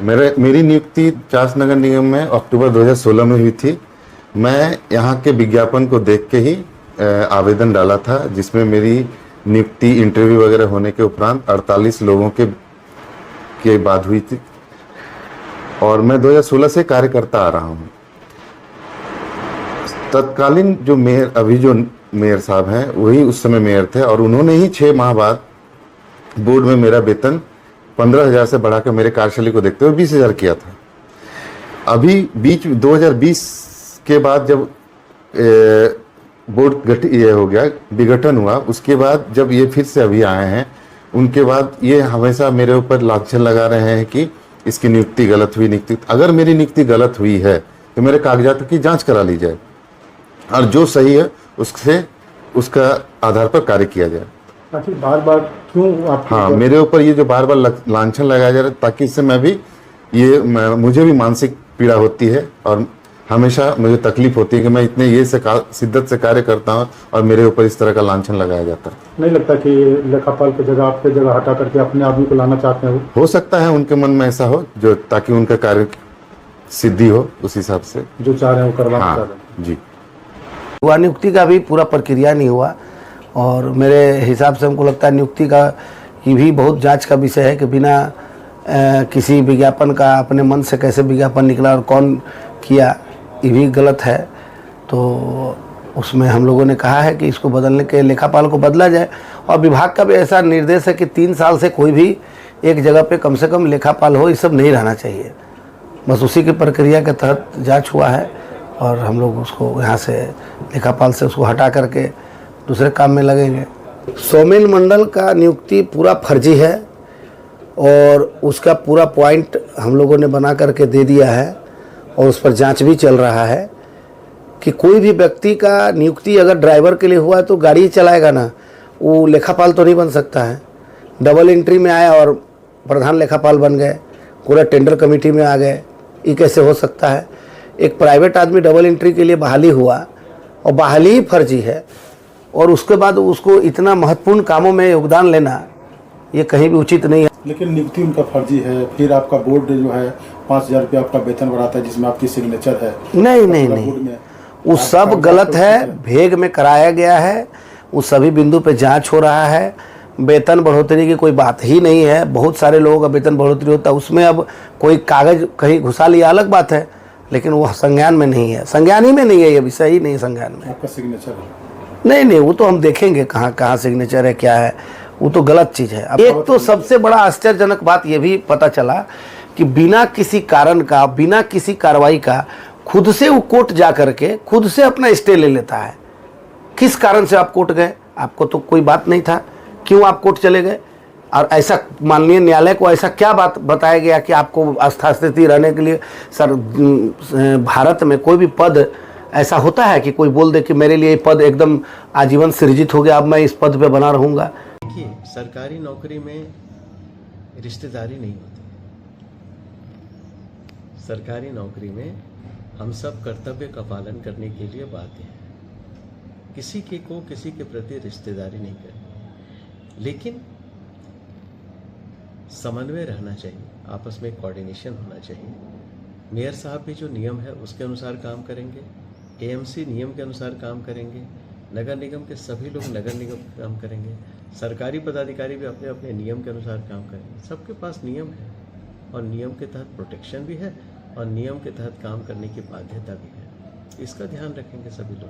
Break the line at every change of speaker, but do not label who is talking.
मेरी नियुक्ति चास नगर निगम में अक्टूबर 2016 में हुई थी। मैं यहाँ के विज्ञापन को देख के ही आवेदन डाला था, जिसमें मेरी नियुक्ति इंटरव्यू वगैरह होने के उपरांत 48 लोगों के बाद हुई थी और मैं 2016 से कार्य करता आ रहा हूँ। तत्कालीन जो मेयर, अभी जो मेयर साहब हैं, वही उस समय मेयर थे और उन्होंने ही 6 माह बाद बोर्ड में मेरा वेतन 15,000 से बढ़ाकर मेरे कार्यशैली को देखते हुए 20,000 किया था। अभी बीच 2020 के बाद जब बोर्ड ये हो गया, विघटन हुआ, उसके बाद जब ये फिर से अभी आए हैं, उनके बाद ये हमेशा मेरे ऊपर लांछन लगा रहे हैं कि इसकी नियुक्ति गलत हुई। नियुक्ति, अगर मेरी नियुक्ति गलत हुई है तो मेरे कागजात की जांच करा ली जाए और जो सही है उसका आधार पर कार्य किया जाए।
ताकि बार बार क्यों आप,
हाँ, मेरे ऊपर ये जो बार बार लांछन लगाया जा रहा है, ताकि इससे मुझे भी मानसिक पीड़ा होती है और हमेशा मुझे तकलीफ होती है कि मैं इतने शिद्दत से कार्य करता हूँ और मेरे ऊपर इस तरह का लांछन लगाया जाता है।
नहीं लगता कि लेखापाल की जगह आपके जगह हटा करके अपने आदमी को लाना चाहते हो
सकता है उनके मन में ऐसा हो, जो ताकि उनका कार्य सिद्धि हो, उस हिसाब से जो चाह रहे हो करवा चाह रहे हैं। जी,
हुआ नियुक्ति का भी पूरा प्रक्रिया नहीं हुआ और मेरे हिसाब से हमको लगता है नियुक्ति का ये भी बहुत जांच का विषय है कि बिना किसी विज्ञापन का अपने मन से कैसे विज्ञापन निकला और कौन किया, ये भी गलत है। तो उसमें हम लोगों ने कहा है कि इसको बदलने के, लेखापाल को बदला जाए और विभाग का भी ऐसा निर्देश है कि 3 साल से कोई भी एक जगह पे कम से कम लेखापाल हो, ये सब नहीं रहना चाहिए। बस उसी की प्रक्रिया के तहत जांच हुआ है और हम लोग उसको यहाँ से लेखापाल से उसको हटा करके दूसरे काम में लगेंगे। सौमेन मंडल का नियुक्ति पूरा फर्जी है और उसका पूरा पॉइंट हम लोगों ने बना करके दे दिया है और उस पर जांच भी चल रहा है कि कोई भी व्यक्ति का नियुक्ति अगर ड्राइवर के लिए हुआ तो गाड़ी ही चलाएगा ना, वो लेखापाल तो नहीं बन सकता है। डबल एंट्री में आया और प्रधान लेखापाल बन गए, पूरा टेंडर कमेटी में आ गए, ये कैसे हो सकता है? एक प्राइवेट आदमी डबल एंट्री के लिए बहाली हुआ और बहाली ही फर्जी है और उसके बाद उसको इतना महत्वपूर्ण कामों में योगदान लेना ये कहीं भी उचित नहीं है।
लेकिन नियुक्ति उनका फर्जी है, फिर आपका बोर्ड जो है 5,000 रुपये आपका वेतन बढ़ाता है जिसमें आपकी सिग्नेचर है।
नहीं, वो सब गलत है, भेग में कराया गया है, उस सभी बिंदु पे जांच हो रहा है। वेतन बढ़ोतरी की कोई बात ही नहीं है, बहुत सारे लोगों का वेतन बढ़ोतरी होता है, उसमें अब कोई कागज कहीं घुसा लिया अलग बात है, लेकिन वो संज्ञान में नहीं है, संज्ञान ही में नहीं है, ये विषय ही नहीं है संज्ञान में।
आपका सिग्नेचर है?
नहीं, वो तो हम देखेंगे कहाँ सिग्नेचर है, क्या है, वो तो गलत चीज़ है। एक तो सबसे बड़ा आश्चर्यजनक बात ये भी पता चला कि बिना किसी कारण का, बिना किसी कार्रवाई का खुद से वो कोर्ट जा करके खुद से अपना स्टे ले लेता है। किस कारण से आप कोर्ट गए? आपको तो कोई बात नहीं था, क्यों आप कोर्ट चले गए? और ऐसा माननीय न्यायालय को ऐसा क्या बात बताया गया कि आपको यथास्थिति रहने के लिए, सर भारत में कोई भी पद ऐसा होता है कि कोई बोल दे कि मेरे लिए पद एकदम आजीवन सृजित हो गया, अब मैं इस पद पे बना रहूँगा?
देखिए, सरकारी नौकरी में रिश्तेदारी नहीं होती। सरकारी नौकरी में हम सब कर्तव्य का पालन करने के लिए बाध्य हैं। किसी के प्रति रिश्तेदारी नहीं करनी, लेकिन समन्वय रहना चाहिए, आपस में कोऑर्डिनेशन होना चाहिए। मेयर साहब भी जो नियम है उसके अनुसार काम करेंगे, एएमसी नियम के अनुसार काम करेंगे, नगर निगम के सभी लोग नगर निगम का काम करेंगे, सरकारी पदाधिकारी भी अपने अपने नियम के अनुसार काम करेंगे। सबके पास नियम है और नियम के तहत प्रोटेक्शन भी है और नियम के तहत काम करने की बाध्यता भी है। इसका ध्यान रखेंगे सभी लोग।